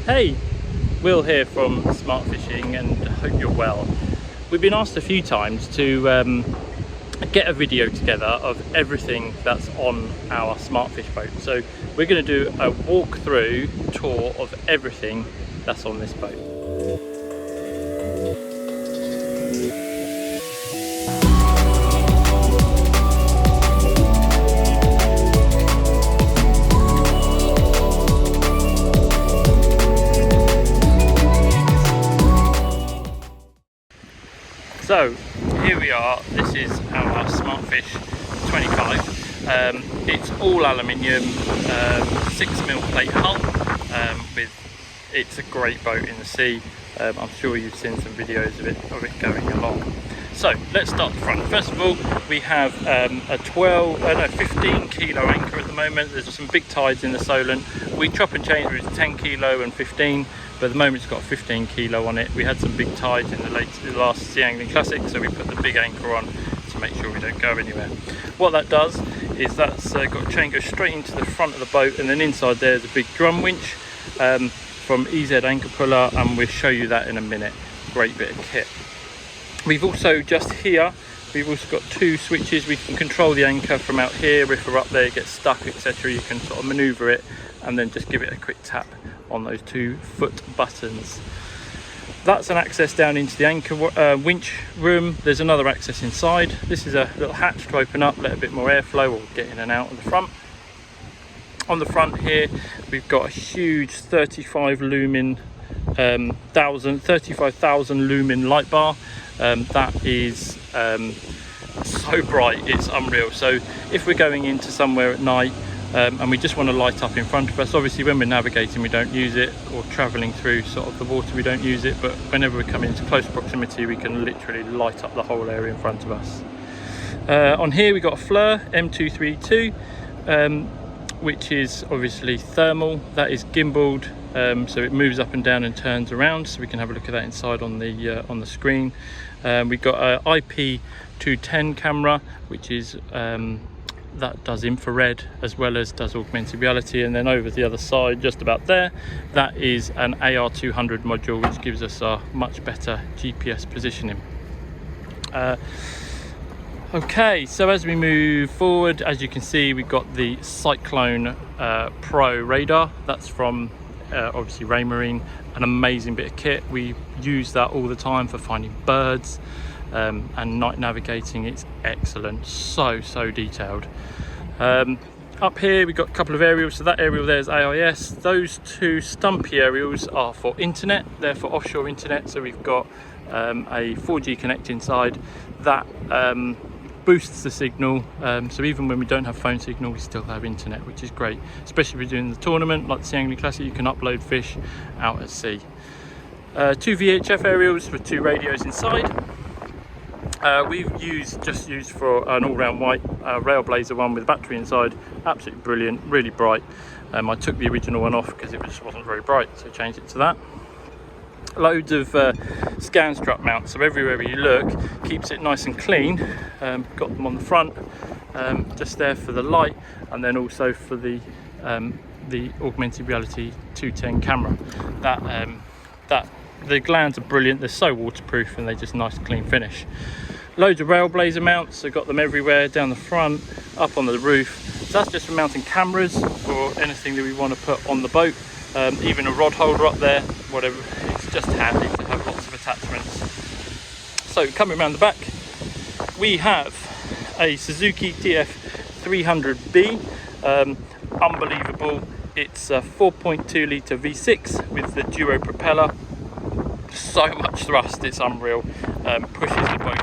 Hey, Will here from Smart Fishing, and hope you're well. We've been asked a few times to get a video together of everything that's on our Smartfish boat. So we're going to do a walkthrough tour of everything that's on this boat. So here we are, this is our Smartfish25. It's all aluminium, 6mm plate hull, it's a great boat in the sea. I'm sure you've seen some videos of it going along. So let's start the front. First of all, we have a 15 kilo anchor at the moment. There's some big tides in the Solent. We chop and change with 10 kilo and 15, but at the moment it's got 15 kilo on it. We had some big tides in the last Sea Angling Classic, so we put the big anchor on to make sure we don't go anywhere. What that does is that's got a chain goes straight into the front of the boat, and then inside there's a big drum winch from EZ Anchor Puller, and we'll show you that in a minute. Great bit of kit. We've also just here, we've also got two switches. We can control the anchor from out here. If we're up there, it gets stuck, etc. You can sort of maneuver it and then just give it a quick tap on those 2 foot buttons. That's an access down into the anchor winch room. There's another access inside. This is a little hatch to open up, let a bit more airflow or get in and out of the front. On the front here, we've got a huge 35,000 lumen light bar. That is so bright, it's unreal. So if we're going into somewhere at night and we just want to light up in front of us, obviously when we're navigating we don't use it, or traveling through sort of the water we don't use it, but whenever we come into close proximity we can literally light up the whole area in front of us. On here we got a Fleur M232, which is obviously thermal. That is gimbaled, so it moves up and down and turns around, so we can have a look at that inside on the screen. We've got an IP210 camera, which is that does infrared as well as does augmented reality, and then over the other side, just about there, that is an AR200 module, which gives us a much better GPS positioning. Okay, so as we move forward, as you can see, we've got the Cyclone Pro radar. That's from obviously Raymarine, an amazing bit of kit. We use that all the time for finding birds and night navigating. It's excellent, so detailed. Up here we've got a couple of aerials. So that aerial there is AIS. Those 2 stumpy aerials are for internet. They're for offshore internet. So we've got a 4G connect inside that boosts the signal, so even when we don't have phone signal we still have internet, which is great, especially if we're doing the tournament like the Sea Angling Classic. You can upload fish out at sea. 2 VHF aerials with 2 radios inside. We've just used for an all-round white Railblazer one with a battery inside. Absolutely brilliant, really bright. I took the original one off because it just wasn't very bright, so changed it to that. Loads of scan strut mounts, so everywhere you look keeps it nice and clean. Got them on the front, just there for the light, and then also for the augmented reality 210 camera. The glands are brilliant. They're so waterproof and they're just nice clean finish. Loads of Railblazer mounts, so got them everywhere, down the front, up on the roof. So that's just for mounting cameras or anything that we want to put on the boat. Even a rod holder up there, whatever. It's just handy to have lots of attachments. So coming around the back, we have a Suzuki TF300B, unbelievable. It's a 4.2 litre V6 with the duo propeller. So much thrust, it's unreal. Pushes the boat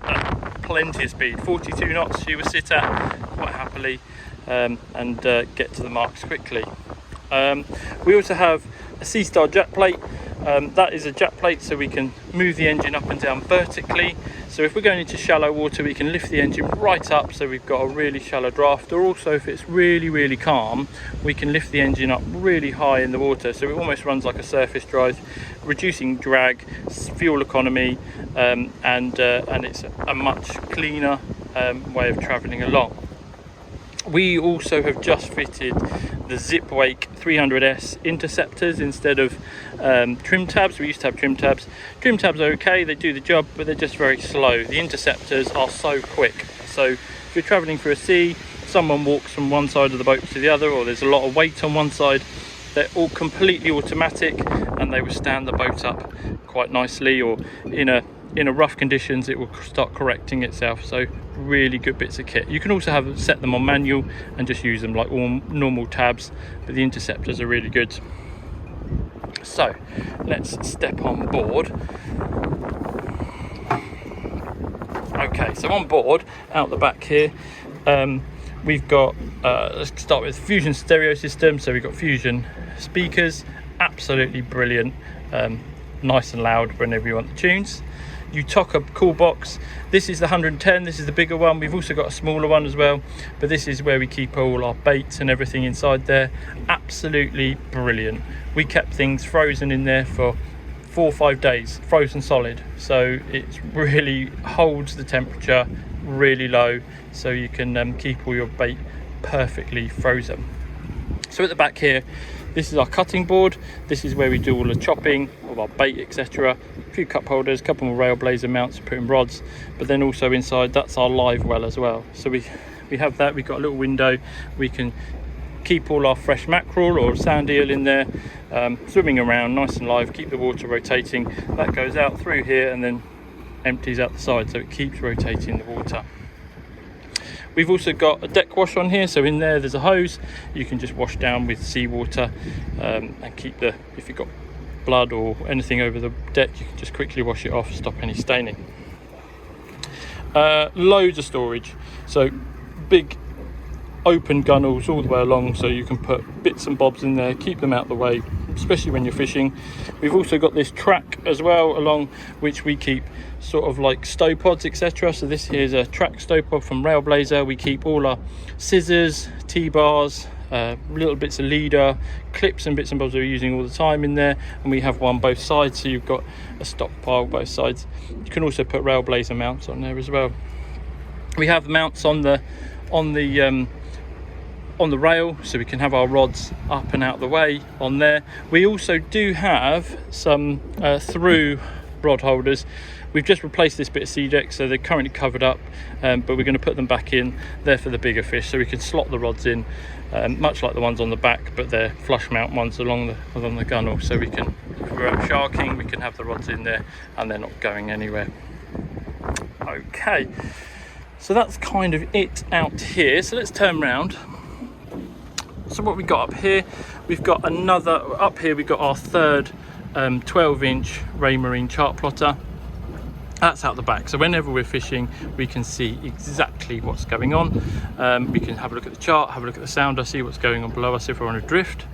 at plenty of speed, 42 knots you will sit at quite happily, and get to the marks quickly. We also have a Seastar jack plate. That is a jack plate so we can move the engine up and down vertically. So if we're going into shallow water, we can lift the engine right up so we've got a really shallow draft, or also if it's really calm, we can lift the engine up really high in the water, so it almost runs like a surface drive, reducing drag, fuel economy, and it's a much cleaner way of travelling along. We also have just fitted the Zip Wake 300S interceptors instead of trim tabs. We used to have trim tabs. Trim tabs are okay, they do the job, but they're just very slow. The interceptors are so quick. So if you're traveling through a sea, someone walks from one side of the boat to the other, or there's a lot of weight on one side, they're all completely automatic and they will stand the boat up quite nicely, or in a rough conditions it will start correcting itself. So really good bits of kit. You can also set them on manual and just use them like all normal tabs, but the interceptors are really good. So let's step on board. Okay, so on board, out the back here, we've got, let's start with Fusion stereo system. So we've got Fusion speakers, absolutely brilliant, nice and loud whenever you want the tunes. Utoka cool box, this is the 110, this is the bigger one. We've also got a smaller one as well, but this is where we keep all our baits and everything inside there. Absolutely brilliant. We kept things frozen in there for 4 or 5 days, frozen solid, so it really holds the temperature really low, so you can keep all your bait perfectly frozen. So at the back here, this is our cutting board. This is where we do all the chopping of our bait, etc. A few cup holders, a couple more rail blazer mounts to put in rods, but then also inside that's our live well as well. So we have that. We've got a little window. We can keep all our fresh mackerel or sand eel in there, swimming around nice and live, keep the water rotating. That goes out through here and then empties out the side, so it keeps rotating the water. We've also got a deck wash on here, so in there's a hose. You can just wash down with seawater and keep if you've got blood or anything over the deck, you can just quickly wash it off, stop any staining. Loads of storage, so big open gunnels all the way along, so you can put bits and bobs in there, keep them out the way, especially when you're fishing. We've also got this track as well along, which we keep sort of like stow pods, etc. So this here's a track stow pod from Railblazer. We keep all our scissors, T-bars, little bits of leader, clips and bits and bobs we're using all the time in there, and we have one both sides, so you've got a stockpile both sides. You can also put Railblazer mounts on there as well. We have mounts on the rail, so we can have our rods up and out the way on there. We also do have some through rod holders. We've just replaced this bit of sea deck, so they're currently covered up, but we're going to put them back in there for the bigger fish, so we can slot the rods in, much like the ones on the back, but they're flush mount ones along the gunnel, so we can, if we're out sharking, we can have the rods in there and they're not going anywhere. Okay, so that's kind of it out here. So let's turn around. So what we got up here, we've got up here we've got our third 12-inch Raymarine chart plotter. That's out the back, so whenever we're fishing we can see exactly what's going on. We can have a look at the chart, have a look at the sounder, see what's going on below us if we're on a drift.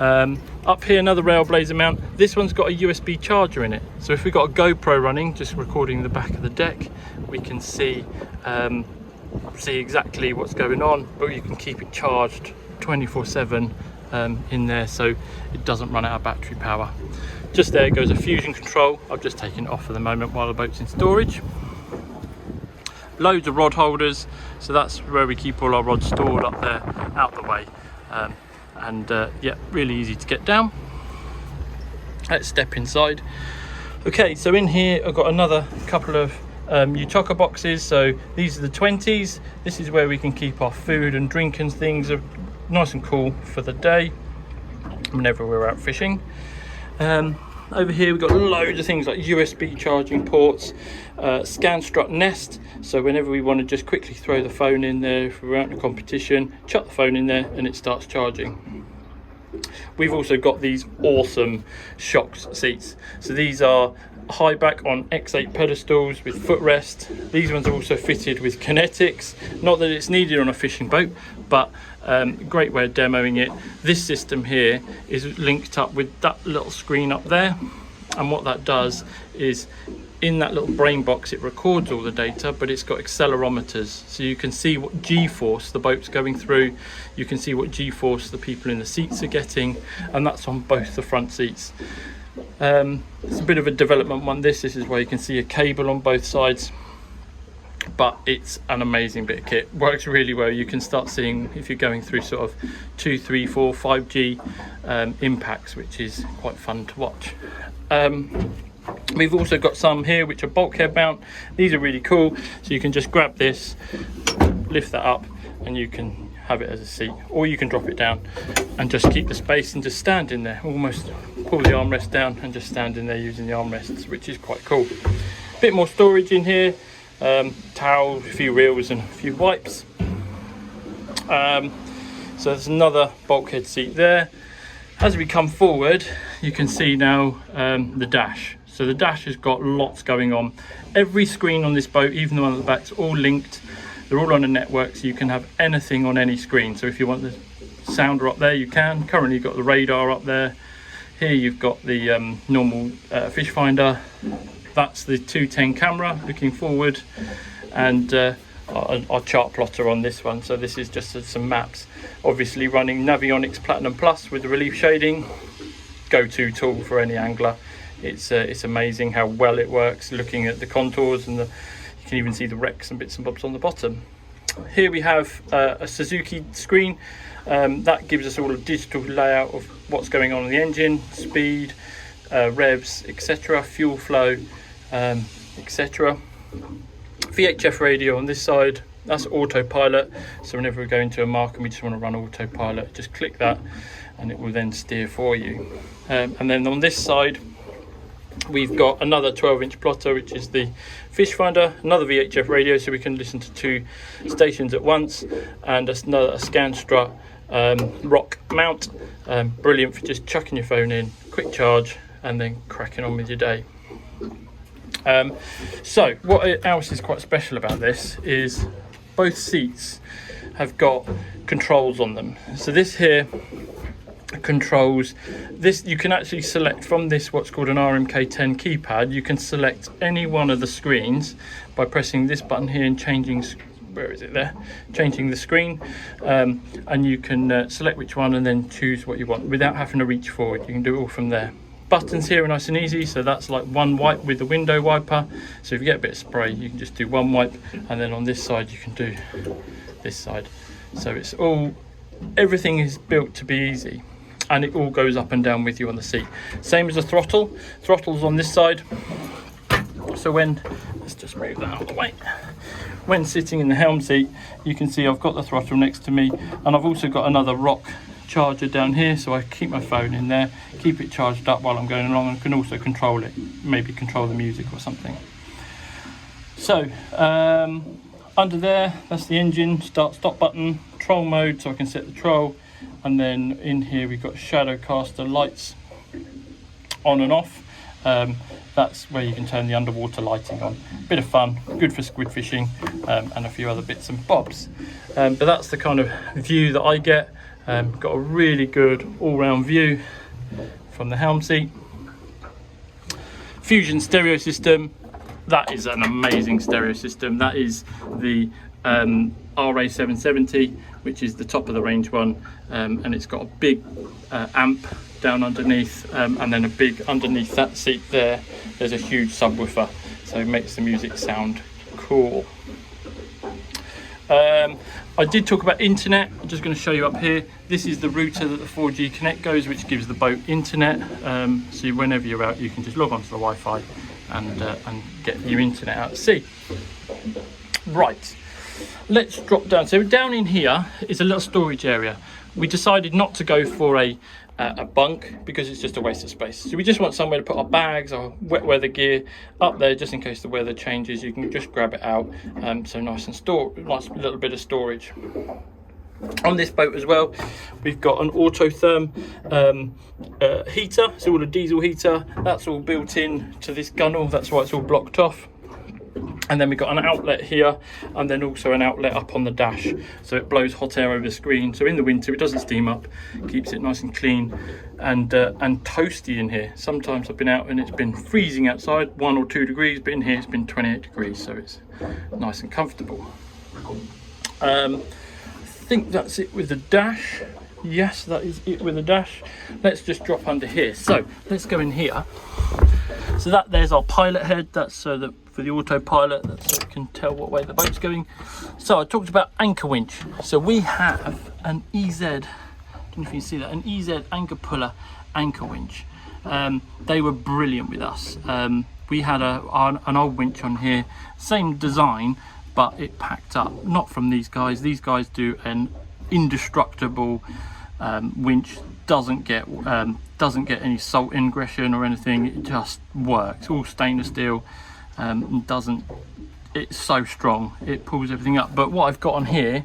Up here, another Railblazer mount. This one's got a USB charger in it, so if we've got a GoPro running just recording the back of the deck, we can see exactly what's going on, but you can keep it charged 24/7 in there, so it doesn't run out of battery power. Just there goes a fusion control. I've just taken it off for the moment while the boat's in storage. Loads of rod holders, so that's where we keep all our rods stored up there out the way, yeah, really easy to get down. Let's step inside. Okay, so in here I've got another couple of Utoka boxes. So these are the 20s. This is where we can keep our food and drink and things nice and cool for the day whenever we're out fishing. Over here we've got loads of things like USB charging ports, scan strut nest, so whenever we want to just quickly throw the phone in there, if we're out in a competition, chuck the phone in there and it starts charging. We've also got these awesome shocks seats, so these are high back on X8 pedestals with footrest. These ones are also fitted with kinetics, not that it's needed on a fishing boat, but great way of demoing it. This system here is linked up with that little screen up there, and what that does is in that little brain box it records all the data, but it's got accelerometers, so you can see what g-force the boat's going through, you can see what g-force the people in the seats are getting, and that's on both the front seats. It's a bit of a development one. This is where you can see a cable on both sides, but it's an amazing bit of kit. Works really well. You can start seeing if you're going through sort of 2, 3, 4, 5G impacts, which is quite fun to watch. We've also got some here which are bulkhead mount. These are really cool, so you can just grab this, lift that up, and you can have it as a seat, or you can drop it down and just keep the space and just stand in there. Almost pull the armrest down and just stand in there using the armrests, which is quite cool. Bit more storage in here, towels, a few reels and a few wipes. So there's another bulkhead seat there. As we come forward, you can see now the dash. So the dash has got lots going on. Every screen on this boat, even the one at the back, is all linked. They're all on a network, so you can have anything on any screen. So if you want the sounder up there, you can. Currently you've got the radar up there. Here you've got the normal fish finder. That's the 210 camera looking forward, and our chart plotter on this one. So this is just some maps, obviously running Navionics Platinum Plus with the relief shading. Go-to tool for any angler. It's amazing how well it works, looking at the contours, and you can even see the wrecks and bits and bobs on the bottom. Here we have a Suzuki screen that gives us all a digital layout of what's going on in the engine, speed, revs, etc., fuel flow, etc. VHF radio on this side, that's autopilot. So whenever we go into a mark and we just want to run autopilot, just click that and it will then steer for you. And then on this side we've got another 12-inch plotter, which is the fish finder, another VHF radio, so we can listen to 2 stations at once, and a scan strut rock mount, brilliant for just chucking your phone in, quick charge, and then cracking on with your day. So what else is quite special about this is both seats have got controls on them. So this here controls this. You can actually select from this what's called an RMK10 keypad. You can select any one of the screens by pressing this button here and changing the screen, and you can select which one and then choose what you want without having to reach forward. You can do it all from there. Buttons here are nice and easy, so that's like one wipe with the window wiper. So if you get a bit of spray, you can just do one wipe, and then on this side you can do this side. So it's all, everything is built to be easy, and it all goes up and down with you on the seat. Same as the throttle. Throttle's on this side. So let's just move that out of the way. When sitting in the helm seat, you can see I've got the throttle next to me, and I've also got another rock charger down here, so I keep my phone in there, keep it charged up while I'm going along, and can also control it, maybe control the music or something. So under there, that's the engine start stop button, troll mode, so I can set the troll, and then in here we've got shadow caster lights on and off. That's where you can turn the underwater lighting on. Bit of fun, good for squid fishing, and a few other bits and bobs. But that's the kind of view that I get. Got a really good all-round view from the helm seat. Fusion stereo system, that is an amazing stereo system. That is the RA770, which is the top of the range one, and it's got a big amp down underneath, and then a big underneath that seat there's a huge subwoofer, so it makes the music sound cool. I did talk about internet. I'm just going to show you up here. This is the router that the 4G Connect goes, which gives the boat internet. So whenever you're out, you can just log onto the Wi-Fi and get your internet out at sea. Right, let's drop down. So down in here is a little storage area. We decided not to go for a bunk because it's just a waste of space. So we just want somewhere to put our bags, our wet weather gear up there, just in case the weather changes. You can just grab it out. So nice little bit of storage. On this boat as well, we've got an autotherm heater. It's all a diesel heater. That's all built in to this gunnel. That's why it's all blocked off. And then we've got an outlet here, and then also an outlet up on the dash, so it blows hot air over the screen. So in the winter it doesn't steam up, keeps it nice and clean and toasty in here. Sometimes I've been out and it's been freezing outside, 1 or 2 degrees, but in here it's been 28 degrees, so it's nice and comfortable. I think that's it with the dash. Yes, that is it with the dash. Let's just drop under here. So let's go in here. So there's our pilot head. That's so that for for the autopilot, so we can tell what way the boat's going. So I talked about anchor winch. So we have an EZ, I don't know if you can see that, an EZ anchor puller anchor winch. They were brilliant with us. We had an old winch on here, same design, but it packed up. Not from these guys. These guys do an indestructible winch. Doesn't get any salt ingression or anything. It just works. All stainless steel. It's so strong. It pulls everything up. But what I've got on here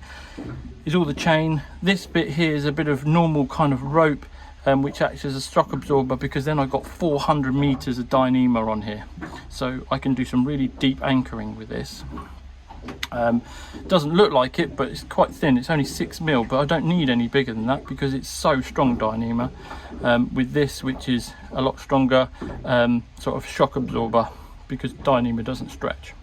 is all the chain. This bit here is a bit of normal kind of rope, which acts as a shock absorber, because then I've got 400 meters of Dyneema on here, so I can do some really deep anchoring with this. Doesn't look like it, but it's quite thin. It's only 6mm, but I don't need any bigger than that because it's so strong, Dyneema. With this, which is a lot stronger, sort of shock absorber, because Dyneema doesn't stretch.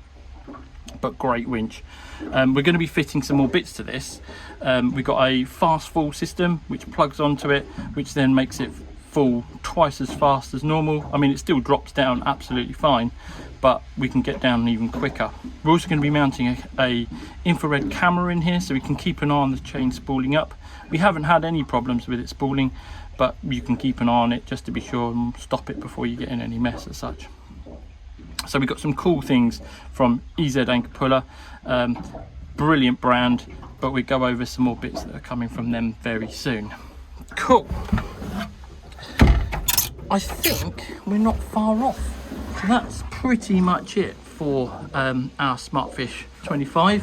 But great winch. We're going to be fitting some more bits to this. We've got a fast fall system which plugs onto it, which then makes it fall twice as fast as normal. I mean, it still drops down absolutely fine, but we can get down even quicker. We're also going to be mounting a infrared camera in here, so we can keep an eye on the chain spooling up. We haven't had any problems with it spooling, but you can keep an eye on it just to be sure and stop it before you get in any mess as such. So we've got some cool things from EZ Anchor Puller, brilliant brand, but we go over some more bits that are coming from them very soon. Cool. I think we're not far off. So that's pretty much it for our Smartfish25.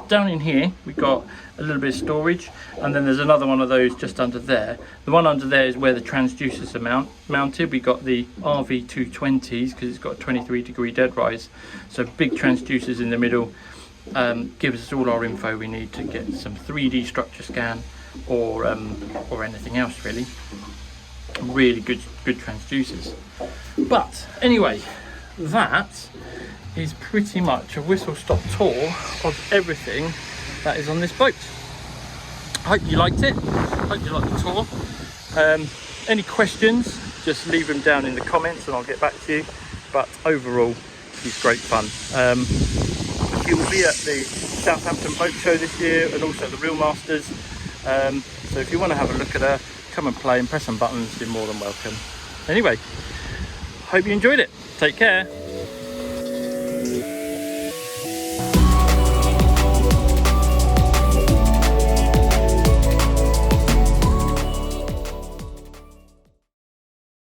Down in here we've got a little bit of storage, and then there's another one of those just under there. The one under there is where the transducers are mounted. We got the RV220s because it's got a 23-degree dead rise, so big transducers in the middle. Gives us all our info we need to get some 3D structure scan or anything else really. Really good transducers. But anyway, that is pretty much a whistle-stop tour of everything that is on this boat. I hope you liked it. Hope you liked the tour. Any questions, just leave them down in the comments and I'll get back to you. But overall, it's great fun. She will be at the Southampton Boat Show this year and also the Reel Masters. So if you want to have a look at her, come and play and press some buttons, you're more than welcome. Anyway, hope you enjoyed it. Take care.